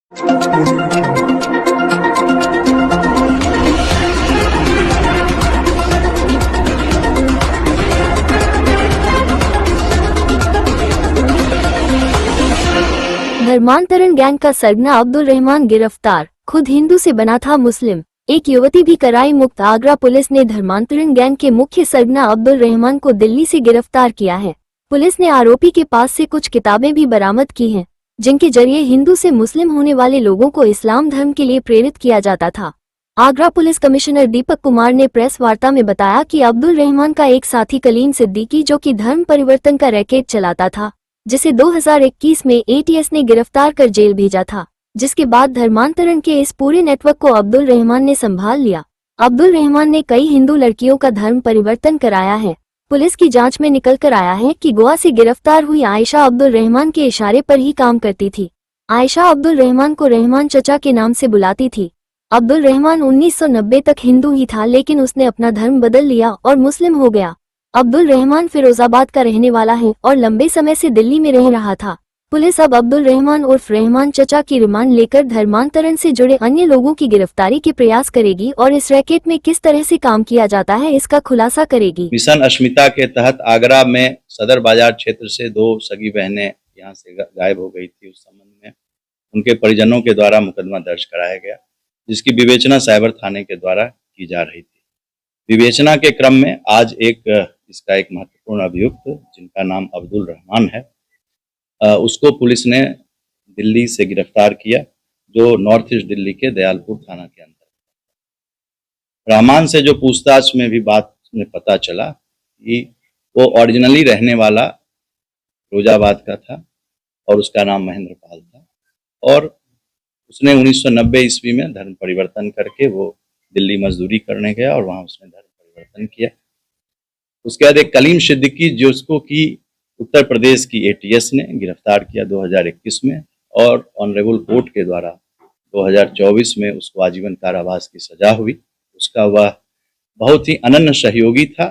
धर्मांतरण गैंग का सरगना अब्दुल रहमान गिरफ्तार, खुद हिंदू से बना था मुस्लिम। एक युवती भी कराई मुक्त। आगरा पुलिस ने धर्मांतरण गैंग के मुख्य सरगना अब्दुल रहमान को दिल्ली से गिरफ्तार किया है। पुलिस ने आरोपी के पास से कुछ किताबें भी बरामद की हैं, जिनके जरिए हिंदू से मुस्लिम होने वाले लोगों को इस्लाम धर्म के लिए प्रेरित किया जाता था। आगरा पुलिस कमिश्नर दीपक कुमार ने प्रेस वार्ता में बताया कि अब्दुल रहमान का एक साथी कलीम सिद्दीकी, जो कि धर्म परिवर्तन का रैकेट चलाता था, जिसे 2021 में एटीएस ने गिरफ्तार कर जेल भेजा था, जिसके बाद धर्मांतरण के इस पूरे नेटवर्क को अब्दुल रहमान ने संभाल लिया। अब्दुल रहमान ने कई हिंदू लड़कियों का धर्म परिवर्तन कराया है। पुलिस की जांच में निकल कर आया है कि गोवा से गिरफ्तार हुई आयशा अब्दुल रहमान के इशारे पर ही काम करती थी। आयशा अब्दुल रहमान को रहमान चचा के नाम से बुलाती थी। अब्दुल रहमान 1990 तक हिंदू ही था, लेकिन उसने अपना धर्म बदल लिया और मुस्लिम हो गया। अब्दुल रहमान फिरोजाबाद का रहने वाला है और लंबे समय से दिल्ली में रह रहा था। पुलिस अब अब्दुल रहमान उर्फ रहमान चचा की रिमांड लेकर धर्मांतरण से जुड़े अन्य लोगों की गिरफ्तारी के प्रयास करेगी और इस रैकेट में किस तरह से काम किया जाता है, इसका खुलासा करेगी। मिशन अस्मिता के तहत आगरा में सदर बाजार क्षेत्र से 2 सगी बहनें यहां से गायब हो गई थी। उस संबंध में उनके परिजनों के द्वारा मुकदमा दर्ज कराया गया, जिसकी विवेचना साइबर थाने के द्वारा की जा रही थी। विवेचना के क्रम में आज इसका एक महत्वपूर्ण अभियुक्त, जिनका नाम अब्दुल रहमान है, उसको पुलिस ने दिल्ली से गिरफ्तार किया, जो नॉर्थ ईस्ट दिल्ली के दयालपुर थाना के अंदर। रहमान से जो पूछताछ में भी बात में पता चला कि वो ओरिजिनली रहने वाला फिरोजाबाद का था और उसका नाम महेंद्र पाल था, और उसने 1990 ईस्वी में धर्म परिवर्तन करके वो दिल्ली मजदूरी करने गया और वहां उसने धर्म परिवर्तन किया। उसके बाद एक कलीम सिद्दीकी, जिसको कि उत्तर प्रदेश की एटीएस ने गिरफ्तार किया 2021 में, और ऑनरेबल कोर्ट के द्वारा 2024 में उसको आजीवन कारावास की सजा हुई। उसका वह बहुत ही अनन्य सहयोगी था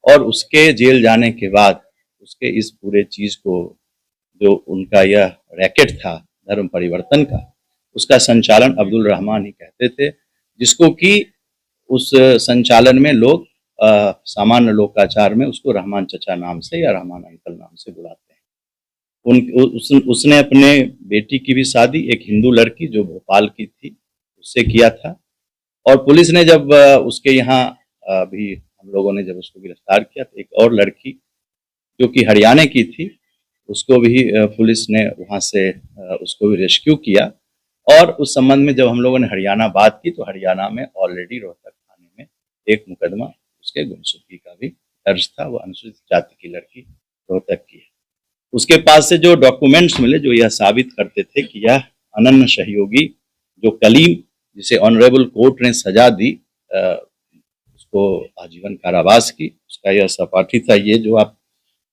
और उसके जेल जाने के बाद उसके इस पूरे चीज को, जो उनका यह रैकेट था धर्म परिवर्तन का, उसका संचालन अब्दुल रहमान ही कहते थे, जिसको कि उस संचालन में लोग सामान्य लोकाचार में उसको रहमान चचा नाम से या रहमान अंकल नाम से बुलाते हैं। उसने अपने बेटी की भी शादी एक हिंदू लड़की जो भोपाल की थी उससे किया था, और पुलिस ने जब उसके यहाँ भी हम लोगों ने जब उसको गिरफ्तार किया तो एक और लड़की जो कि हरियाणा की थी, उसको भी पुलिस ने वहाँ से उसको भी रेस्क्यू किया। और उस संबंध में जब हम लोगों ने हरियाणा बात की तो हरियाणा में ऑलरेडी रोहतक थाने में एक मुकदमा उसके गुमशुदगी का भी दर्ज था। वो अनुसूचित जाति की लड़की रोहतक की है। उसके पास से जो डॉक्यूमेंट्स मिले जो यह साबित करते थे कि यह अनन्य सहयोगी जो कलीम, जिसे ऑनरेबल कोर्ट ने सजा दी उसको आजीवन कारावास की, उसका यह सहपाठी था। ये जो आप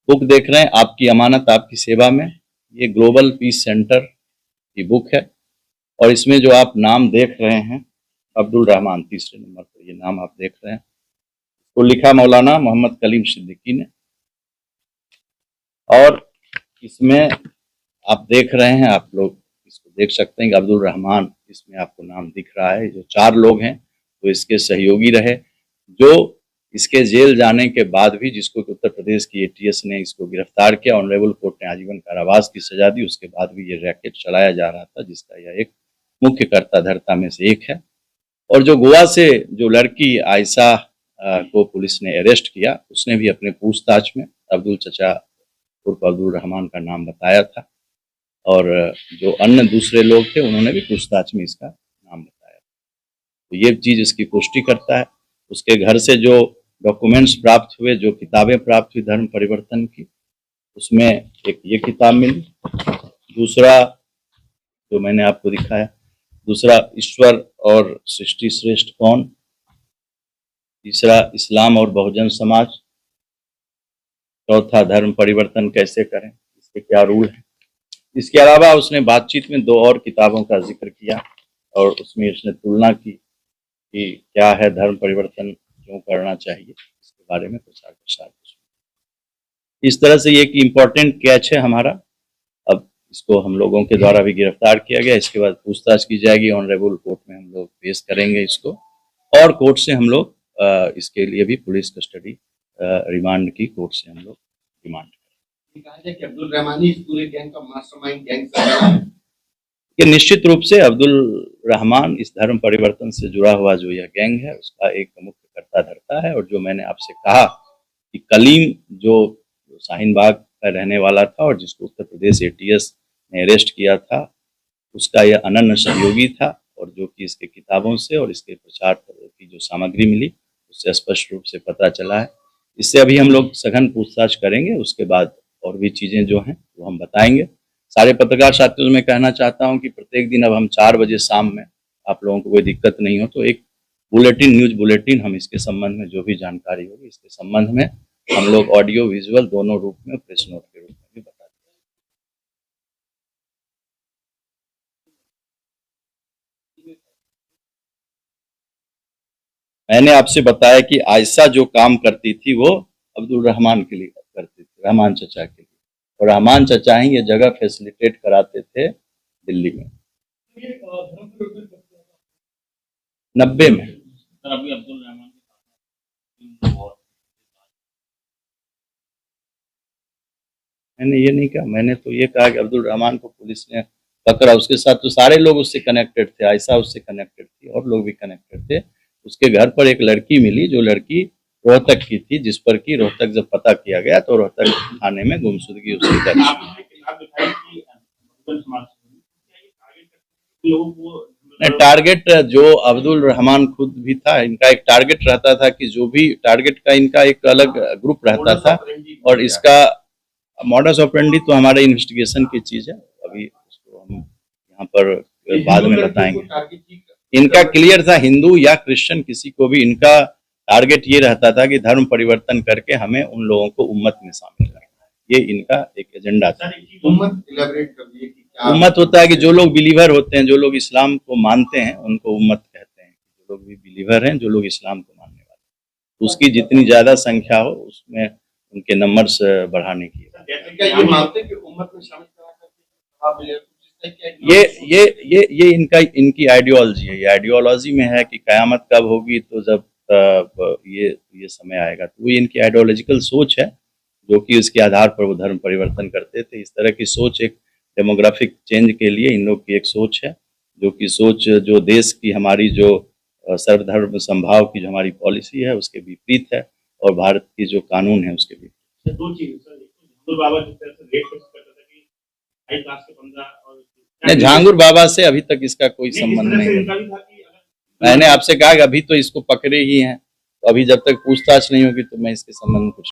बुक देख रहे हैं, आपकी अमानत आपकी सेवा में, ये ग्लोबल पीस सेंटर की बुक है, और इसमें जो आप नाम देख रहे हैं अब्दुल रहमान, तीसरे नंबर पर ये नाम आप देख रहे हैं, तो लिखा मौलाना मोहम्मद कलीम सिद्दीकी ने। और इसमें आप देख रहे हैं, आप लोग इसको देख सकते हैं कि अब्दुल रहमान, इसमें आपको नाम दिख रहा है। जो 4 लोग हैं वो इसके सहयोगी रहे, जो इसके जेल जाने के बाद भी, जिसको उत्तर प्रदेश की एटीएस ने इसको गिरफ्तार किया, ऑनरेबल कोर्ट ने आजीवन कारावास की सजा दी, उसके बाद भी ये रैकेट चलाया जा रहा था, जिसका यह एक मुख्य कर्ता धर्ता में से एक है। और जो गोवा से जो लड़की आयशा को पुलिस ने अरेस्ट किया, उसने भी अपने पूछताछ में अब्दुल चचा उर्फ अब्दुल रहमान का नाम बताया था, और जो अन्य दूसरे लोग थे उन्होंने भी पूछताछ में इसका नाम बताया। तो ये चीज इसकी पुष्टि करता है। उसके घर से जो डॉक्यूमेंट्स प्राप्त हुए, जो किताबें प्राप्त हुई धर्म परिवर्तन की, उसमें एक ये किताब मिली, दूसरा जो मैंने आपको दिखाया, दूसरा ईश्वर और सृष्टि श्रेष्ठ कौन, तीसरा इस्लाम और बहुजन समाज, चौथा धर्म परिवर्तन कैसे करें, इसके क्या रूल है। इसके अलावा उसने बातचीत में 2 और किताबों का जिक्र किया, और उसमें उसने तुलना की कि क्या है धर्म परिवर्तन, क्यों करना चाहिए, इसके बारे में प्रचार प्रसार। इस तरह से ये एक इम्पोर्टेंट कैच है हमारा। अब इसको हम लोगों के द्वारा भी गिरफ्तार किया गया। इसके बाद पूछताछ की जाएगी, ऑनरेबल कोर्ट में हम लोग पेश करेंगे इसको, और कोर्ट से हम लोग इसके लिए भी पुलिस कस्टडी रिमांड की कोर्ट से हम लोग डिमांड करें। कहा जाए कि अब्दुल रहमानी इस पूरे गैंग का मास्टरमाइंड गैंग है। ये निश्चित रूप से अब्दुल रहमान इस धर्म परिवर्तन से जुड़ा हुआ जो यह गैंग है उसका एक मुख्य कर्ता धर्ता है। और जो मैंने आपसे कहा कि कलीम जो शाहीन बाग का रहने वाला था और जिसको उत्तर प्रदेश ATS ने अरेस्ट किया था, उसका यह अनन्य सहयोगी था। और जो कि इसके किताबों से और इसके प्रचार की जो सामग्री मिली उससे स्पष्ट रूप से पता चला है। इससे अभी हम लोग सघन पूछताछ करेंगे, उसके बाद और भी चीज़ें जो हैं वो हम बताएंगे। सारे पत्रकार साथियों से मैं कहना चाहता हूं कि प्रत्येक दिन अब हम 4 बजे शाम में, आप लोगों को कोई दिक्कत नहीं हो तो एक बुलेटिन, न्यूज बुलेटिन हम इसके संबंध में जो भी जानकारी होगी इसके संबंध में हम लोग ऑडियो विजुअल दोनों रूप में, प्रेस नोट के रूप में भी बता देंगे। मैंने आपसे बताया कि आयशा जो काम करती थी वो अब्दुल रहमान के लिए करती थी, रहमान चचा के लिए, और रहमान चचा ही ये जगह फैसिलिटेट कराते थे दिल्ली में 90 में। मैंने ये नहीं कहा, मैंने तो ये कहा कि अब्दुल रहमान को पुलिस ने पकड़ा, उसके साथ तो सारे लोग उससे कनेक्टेड थे, आयशा उससे कनेक्टेड थी और लोग भी कनेक्टेड थे। उसके घर पर एक लड़की मिली जो लड़की रोहतक की थी, जिस पर कि रोहतक जब पता किया गया तो रोहतक थाने में गुमशुदगी उसकी दर्ज हुई। टारगेट जो अब्दुल रहमान खुद भी था, इनका एक टारगेट रहता था कि जो भी टारगेट का इनका एक अलग ग्रुप रहता था। और इसका मॉडस ऑपरेंडी तो हमारे इन्वेस्टिगेशन की चीज है, अभी उसको हम यहाँ पर बाद में बताएंगे। इनका क्लियर था, हिंदू या क्रिश्चियन किसी को भी इनका टारगेट ये रहता था कि धर्म परिवर्तन करके हमें उन लोगों को उम्मत में शामिल करना है, ये इनका एक एजेंडा था। उम्मत होता है कि जो लोग बिलीवर होते हैं, जो लोग इस्लाम को मानते हैं उनको उम्मत कहते हैं। जो लोग भी बिलीवर हैं, जो लोग इस्लाम को मानने वाले, तो उसकी जितनी ज्यादा संख्या हो उसमें उनके नंबर्स बढ़ाने की। ये इनकी आइडियोलॉजी है। ये आइडियोलॉजी में है कि कयामत कब होगी, तो जब ये समय आएगा। तो ये इनकी आइडियोलॉजिकल सोच है जो कि उसके आधार पर वो धर्म परिवर्तन करते थे। इस तरह की सोच एक डेमोग्राफिक चेंज के लिए इन लोग की एक सोच है, जो कि सोच जो देश की हमारी जो सर्वधर्म संभाव की जो हमारी पॉलिसी है उसके विपरीत है, और भारत की जो कानून है उसके विपरीत। दो चीजें सर, नहीं, झांगुर बाबा से अभी तक इसका कोई संबंध नहीं। मैंने आपसे कहा कि अभी तो इसको पकड़े ही हैं, तो अभी जब तक पूछताछ नहीं होगी तो मैं इसके संबंध में कुछ